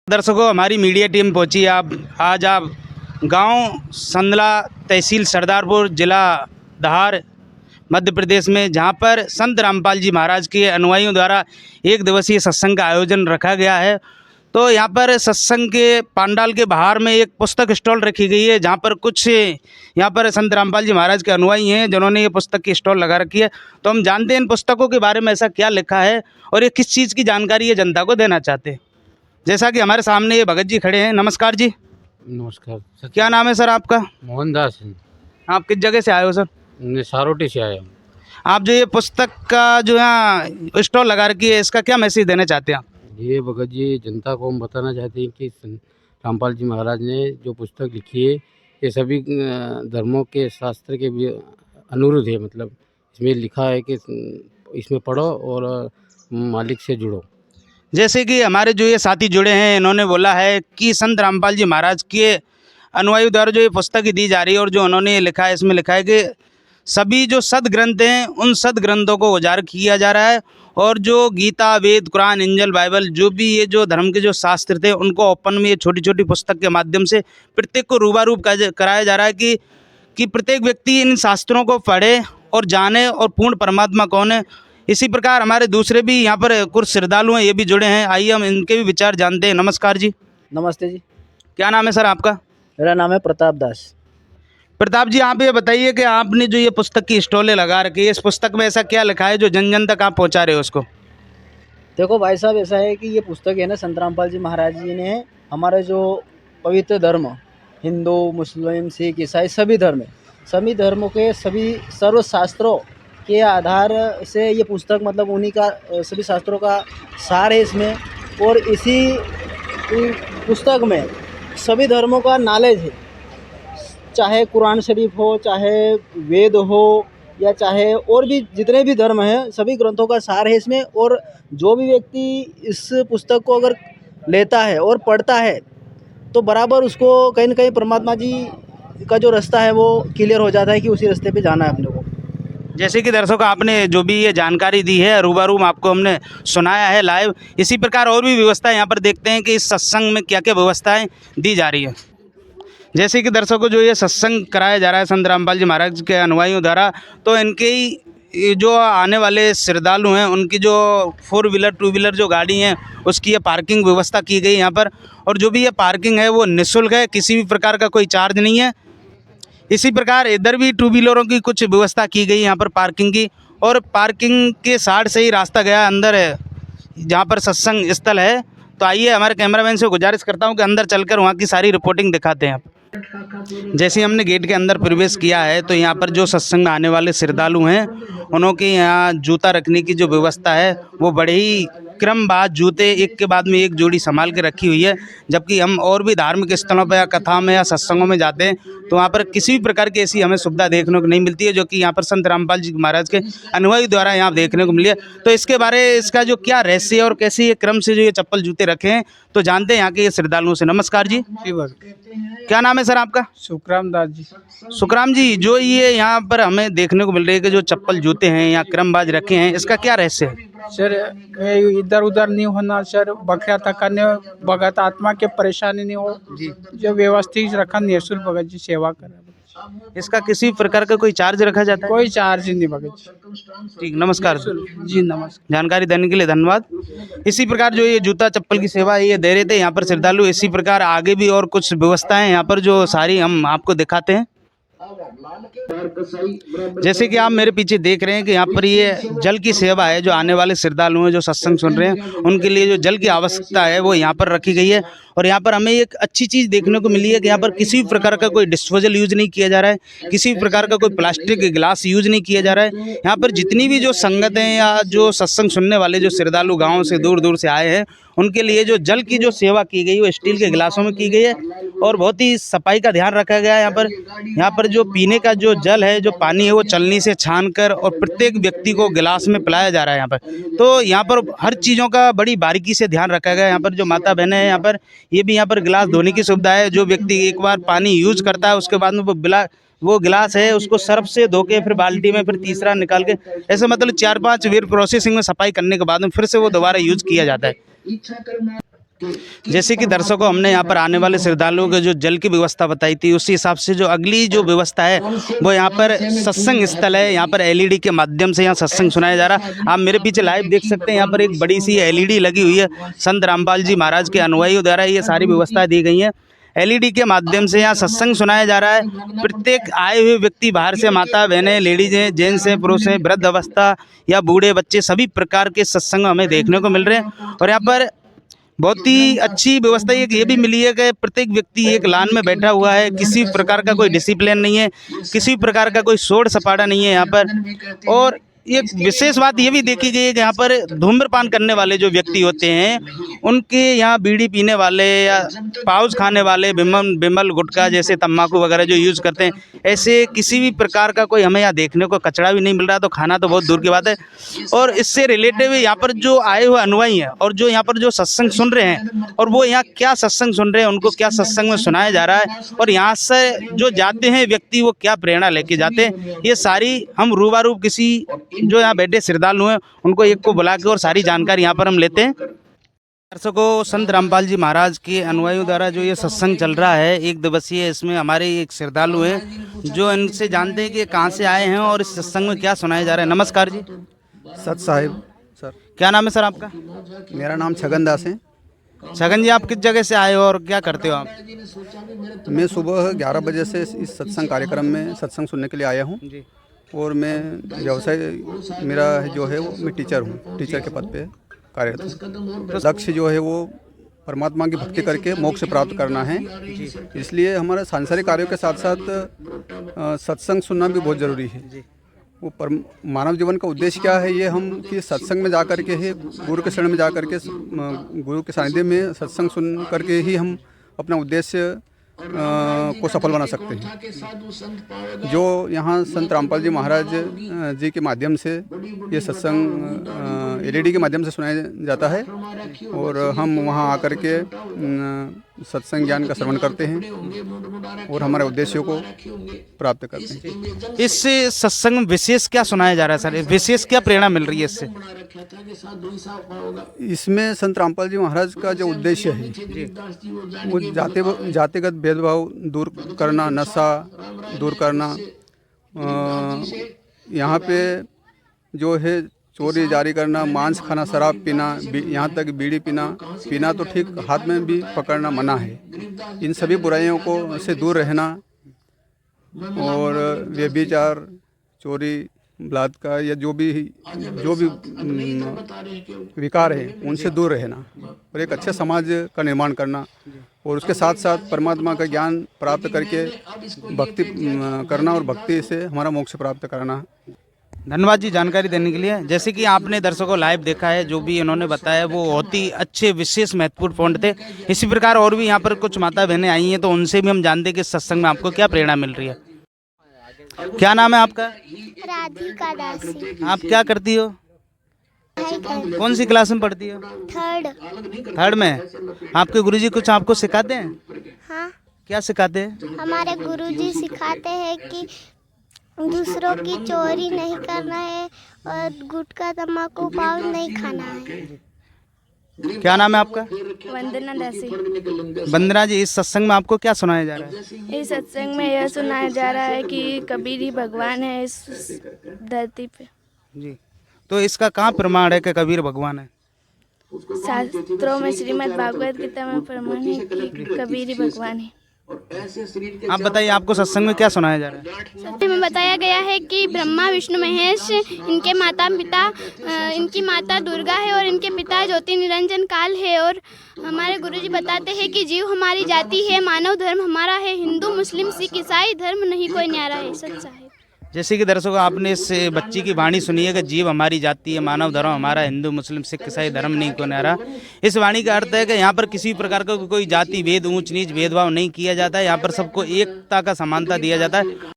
दर्शकों, हमारी media team पहुंची आज आप गांव संदला, तहसील सरदारपुर, जिला धार, मध्य प्रदेश में, जहां पर संत रामपाल जी महाराज के अनुयायियों द्वारा एक दिवसीय सत्संग का आयोजन रखा गया है। तो यहां पर सत्संग के पंडाल के बाहर में एक पुस्तक स्टॉल रखी गई है, जहां पर कुछ यहां पर संत रामपाल जी महाराज के अनुयायी हैं जिन्होंने ये पुस्तक की स्टॉल लगा रखी है। तो हम जानते हैं इन पुस्तकों के बारे में ऐसा क्या लिखा है और ये किस चीज़ की जानकारी ये जनता को देना चाहते हैं। जैसा कि हमारे सामने ये भगत जी खड़े हैं। नमस्कार जी। नमस्कार सर। क्या नाम है सर आपका? मोहनदास। आप किस जगह से आए हो सर? मैं सारोटी से आया हूँ। आप जो ये पुस्तक का जो यहाँ स्टॉल लगा रखी है, इसका क्या मैसेज देना चाहते हैं आप? ये भगत जी, जनता को हम बताना चाहते हैं कि रामपाल जी महाराज ने जो पुस्तक लिखी है ये सभी धर्मों के शास्त्र के भी अनुरूध है। मतलब इसमें लिखा है कि इसमें पढ़ो और मालिक से जुड़ो। जैसे कि हमारे जो ये साथी जुड़े हैं, इन्होंने बोला है कि संत रामपाल जी महाराज के अनुयायियों द्वारा जो ये पुस्तक दी जा रही है और जो उन्होंने ये लिखा है, इसमें लिखा है कि सभी जो सदग्रंथ हैं उन सदग्रंथों को उजागर किया जा रहा है और जो गीता, वेद, कुरान, इंजल, बाइबल, जो भी ये जो धर्म के जो शास्त्र थे उनको ओपन में ये छोटी छोटी पुस्तक के माध्यम से प्रत्येक को रूबारू कराया जा रहा है कि प्रत्येक व्यक्ति इन शास्त्रों को पढ़े और जाने और पूर्ण परमात्मा कौन है। इसी प्रकार हमारे दूसरे भी यहाँ पर कुछ श्रद्धालु हैं, ये भी जुड़े हैं। आइए हम इनके भी विचार जानते हैं। नमस्कार जी। नमस्ते जी। क्या नाम है सर आपका? मेरा नाम है प्रताप दास। प्रताप जी, आप ये बताइए कि आपने जो ये पुस्तक की स्टॉलें लगा रखी है, इस पुस्तक में ऐसा क्या लिखा है जो जन जन तक आप पहुँचा रहे हो उसको? देखो भाई साहब, ऐसा है कि ये पुस्तक है ना, संत रामपाल जी महाराज जी ने हमारे जो पवित्र धर्म, हिंदू, मुस्लिम, सिख, ईसाई सभी धर्मों के सभी सर्वशास्त्रों के आधार से ये पुस्तक, मतलब उन्हीं का सभी शास्त्रों का सार है इसमें। और इसी पुस्तक में सभी धर्मों का नॉलेज है, चाहे कुरान शरीफ हो, चाहे वेद हो, या चाहे और भी जितने भी धर्म हैं, सभी ग्रंथों का सार है इसमें। और जो भी व्यक्ति इस पुस्तक को अगर लेता है और पढ़ता है तो बराबर उसको कहीं ना कहीं परमात्मा जी का जो रास्ता है वो क्लियर हो जाता है कि उसी रास्ते पे जाना है अपने को। जैसे कि दर्शकों, आपने जो भी ये जानकारी दी है रूबरू आपको हमने सुनाया है लाइव, इसी प्रकार और भी व्यवस्था यहाँ पर देखते हैं कि इस सत्संग में क्या क्या व्यवस्थाएं दी जा रही है। जैसे कि दर्शकों, जो ये सत्संग कराया जा रहा है संत रामपाल जी महाराज के अनुयायियों द्वारा, तो इनके ही जो आने वाले श्रद्धालु हैं उनकी जो 4 व्हीलर 2 व्हीलर जो गाड़ी हैं उसकी ये पार्किंग व्यवस्था की गई यहाँ पर। और जो भी ये पार्किंग है वो निःशुल्क है, किसी भी प्रकार का कोई चार्ज नहीं है। इसी प्रकार इधर भी 2 व्हीलरों की कुछ व्यवस्था की गई यहाँ पर पार्किंग की, और पार्किंग के साइड से ही रास्ता गया अंदर है जहाँ पर सत्संग स्थल है। तो आइए, हमारे कैमरामैन से गुजारिश करता हूँ कि अंदर चलकर वहाँ की सारी रिपोर्टिंग दिखाते हैं आप। जैसे हमने गेट के अंदर प्रवेश किया है तो यहाँ पर जो सत्संग में आने वाले श्रद्धालु हैं उनके यहाँ जूता रखने की जो व्यवस्था है वो बड़े ही क्रमवार जूते एक के बाद में एक जोड़ी संभाल के रखी हुई है। जबकि हम और भी धार्मिक स्थलों पर या कथा में या सत्संगों में जाते हैं तो वहाँ पर किसी भी प्रकार की ऐसी हमें सुविधा देखने को नहीं मिलती है जो कि यहाँ पर संत रामपाल जी महाराज के अनुयायी द्वारा यहाँ देखने को मिली है। तो इसके बारे इसका जो क्या रहस्य और कैसे ये क्रम से जो ये चप्पल जूते रखे हैं तो जानते हैं यहाँ के ये श्रद्धालुओं से। नमस्कार जी। क्या नाम है सर आपका? सुखराम दास जी। सुखराम जी, जो ये यहाँ पर हमें देखने को मिल रही है कि जो चप्पल जूते हैं यहाँ क्रमवार रखे हैं, इसका क्या रहस्य है? सर, इधर उधर नहीं होना सर, बकरा थकाने भगत आत्मा के परेशानी नहीं हो जी, जो व्यवस्थित रखा निःशुल्क भगत जी सेवा कर। इसका किसी प्रकार का कोई चार्ज रखा जाता है? कोई चार्ज नहीं भगत जी। ठीक, नमस्कार जी नमस्कार। जानकारी देने के लिए धन्यवाद। इसी प्रकार जो ये जूता चप्पल की सेवा ये दे रहे थे यहाँ पर श्रद्धालु। इसी प्रकार आगे भी और कुछ व्यवस्थाएं यहाँ पर जो सारी हम आपको दिखाते हैं। जैसे कि आप मेरे पीछे देख रहे हैं कि यहाँ पर ये जल की सेवा है, जो आने वाले श्रद्धालु हैं जो सत्संग सुन रहे हैं उनके लिए जो जल की आवश्यकता है वो यहाँ पर रखी गई है। और यहाँ पर हमें एक अच्छी चीज़ देखने को मिली है कि यहाँ पर किसी भी प्रकार का कोई डिस्पोजल यूज नहीं किया जा रहा है, किसी भी प्रकार का कोई प्लास्टिक के गिलास यूज नहीं किया जा रहा है। यहाँ पर जितनी भी जो संगत हैं या जो सत्संग सुनने वाले जो श्रद्धालु गाँव से दूर दूर से आए हैं उनके लिए जो जल की जो सेवा की गई वो स्टील के गिलासों में की गई है और बहुत ही सफाई का ध्यान रखा गया है। यहाँ पर जो पीने का जो जल है, जो पानी है, वो चलनी से छान कर और प्रत्येक व्यक्ति को गिलास में पिलाया जा रहा है यहाँ पर। तो यहाँ पर हर चीज़ों का बड़ी बारीकी से ध्यान रखा गया है। यहाँ पर जो माता बहनें हैं यहाँ पर, ये भी यहाँ पर गिलास धोने की सुविधा है। जो व्यक्ति एक बार पानी यूज करता है उसके बाद में वो गिलास है उसको सर्फ से धो के फिर बाल्टी में फिर तीसरा निकाल के, ऐसे मतलब 4-5 वेर प्रोसेसिंग में सफाई करने के बाद में फिर से वो दोबारा यूज किया जाता है। जैसे कि दर्शकों हमने यहाँ पर आने वाले श्रद्धालुओं को जो जल की व्यवस्था बताई थी, उसी हिसाब से जो अगली जो व्यवस्था है वो यहाँ पर सत्संग स्थल है। यहाँ पर एलईडी के माध्यम से यहाँ सत्संग सुनाया जा रहा है। आप मेरे पीछे लाइव देख सकते हैं, यहाँ पर एक बड़ी सी एलईडी लगी हुई है। संत रामपाल जी महाराज के अनुयायियों द्वारा ये सारी व्यवस्था दी गई है। एलईडी के माध्यम से यहाँ सत्संग सुनाया जा रहा है। प्रत्येक आए हुए व्यक्ति, बाहर से माता बहनें, लेडीज हैं, जेंट्स हैं, पुरुष हैं, वृद्ध अवस्था या बूढ़े बच्चे, सभी प्रकार के सत्संग हमें देखने को मिल रहे हैं। और यहाँ पर बहुत ही अच्छी व्यवस्था ये भी मिली है कि प्रत्येक व्यक्ति एक लाइन में बैठा हुआ है। किसी प्रकार का कोई डिसिप्लिन नहीं है, किसी प्रकार का कोई शोर सपाटा नहीं है यहाँ पर। और एक विशेष बात ये भी देखी गई है कि यहाँ पर धूम्रपान करने वाले जो व्यक्ति होते हैं, उनके यहाँ बीड़ी पीने वाले या पाउच खाने वाले, बिमल गुटखा जैसे तम्बाकू वगैरह जो यूज़ करते हैं, ऐसे किसी भी प्रकार का कोई हमें यहाँ देखने को कचरा भी नहीं मिल रहा। तो खाना तो बहुत दूर की बात है। और इससे रिलेटेड यहाँ पर जो आए हुए अनुयायी हैं और जो यहाँ पर जो सत्संग सुन रहे हैं, और वो यहाँ क्या सत्संग सुन रहे हैं, उनको क्या सत्संग में सुनाया जा रहा है, और यहाँ से जो जाते हैं व्यक्ति वो क्या प्रेरणा लेके जाते हैं, ये सारी हम रूबरू किसी जो यहाँ बैठे श्रद्धालु हैं उनको एक को बुला के और सारी जानकारी यहाँ पर हम लेते हैं। दर्शकों, संत रामपाल जी महाराज के अनुयायियों द्वारा जो ये सत्संग चल रहा है 1 दिवसीय, इसमें हमारे एक श्रद्धालु हैं जो इनसे जानते हैं कि कहाँ से आए हैं और इस सत्संग में क्या सुनाया जा रहा है। नमस्कार जी। सत साहिब सर। क्या नाम है सर आपका? मेरा नाम छगन दास है। छगन जी, आप किस जगह से आए हो और क्या करते हो आप? मैं सुबह 11 बजे से इस सत्संग कार्यक्रम में सत्संग सुनने के लिए आया हूँ। जी। और मैं व्यवसाय मेरा जो है वो मैं टीचर हूँ, टीचर के पद पे कार्यरत हूँ। लक्ष्य जो है वो परमात्मा की भक्ति करके मोक्ष प्राप्त करना है। इसलिए हमारे सांसारिक कार्यों के साथ साथ सत्संग सुनना भी बहुत ज़रूरी है। वो मानव जीवन का उद्देश्य क्या है, ये हम कि सत्संग में जा कर के ही, गुरु के शरण में जा कर के, गुरु के सानिध्य में सत्संग सुन करके ही हम अपना उद्देश्य को सफल बना सकते हैं। जो यहाँ संत रामपाल जी महाराज जी के माध्यम से ये सत्संग एलईडी के माध्यम से सुनाया जाता है और हम वहाँ आकर के सत्संग ज्ञान का श्रवण करते हैं और हमारे उद्देश्यों को प्राप्त करते हैं। इस सत्संग में विशेष क्या सुनाया जा रहा है सर? विशेष क्या प्रेरणा मिल रही है इससे? इसमें संत रामपाल जी महाराज का जो उद्देश्य है वो जातिगत भेदभाव दूर करना, नशा दूर करना, यहाँ पे जो है चोरी जारी करना, मांस खाना, शराब पीना, यहाँ तक बीड़ी पीना तो ठीक, हाथ में भी पकड़ना मना है। इन सभी बुराइयों को से दूर रहना और व्यभिचार, चोरी, बलात्कार या जो भी विकार है उनसे दूर रहना और एक अच्छे समाज का निर्माण करना और उसके साथ साथ परमात्मा का ज्ञान प्राप्त करके भक्ति करना और भक्ति से हमारा मोक्ष प्राप्त करना। धन्यवाद जी जानकारी देने के लिए। जैसे कि आपने दर्शकों लाइव देखा है, जो भी इन्होंने बताया वो बहुत ही अच्छे, विशेष, महत्वपूर्ण पॉइंट थे। इसी प्रकार और भी यहाँ पर कुछ माता बहनें आई हैं, तो उनसे भी हम जानते हैं कि सत्संग में आपको क्या प्रेरणा मिल रही है। क्या नाम है आपका? राधिका दासी। आप क्या करती हो? कौन सी क्लास में पढ़ती हो? थर्ड में। आपके गुरुजी कुछ आपको सिखाते हैं? हाँ, क्या सिखाते हैं? हमारे गुरुजी सिखाते हैं कि दूसरों की चोरी नहीं करना है और गुटखा तम्बाकू पान नहीं खाना है। क्या नाम है आपका? वंदना दासी। वंदना जी, इस सत्संग में आपको क्या सुनाया जा रहा है? इस सत्संग में यह सुनाया जा रहा है कि कबीर ही भगवान है इस धरती पे। जी, तो इसका कहाँ प्रमाण है कि कबीर भगवान है? शास्त्रों में, श्रीमद् भागवत गीता में प्रमाण है कि कबीर ही भगवान है। आप बताइए, आपको सत्संग में क्या सुनाया जा रहा है? सत्य में बताया गया है कि ब्रह्मा विष्णु महेश, इनके माता पिता, इनकी माता दुर्गा है और इनके पिता ज्योति निरंजन काल है। और हमारे गुरुजी बताते हैं कि जीव हमारी जाति है, मानव धर्म हमारा है, हिंदू मुस्लिम सिख ईसाई धर्म नहीं कोई न्यारा है। सच्चा है। जैसे कि दर्शकों आपने इस बच्ची की वाणी सुनी है कि जीव हमारी जाति है, मानव धर्म हमारा, हिंदू मुस्लिम सिख ईसाई धर्म नहीं को न्यारा। इस वाणी का अर्थ है कि यहाँ पर किसी प्रकार का कोई जाति भेद, ऊंच नीच भेदभाव नहीं किया जाता है। यहाँ पर सबको एकता का समानता दिया जाता है।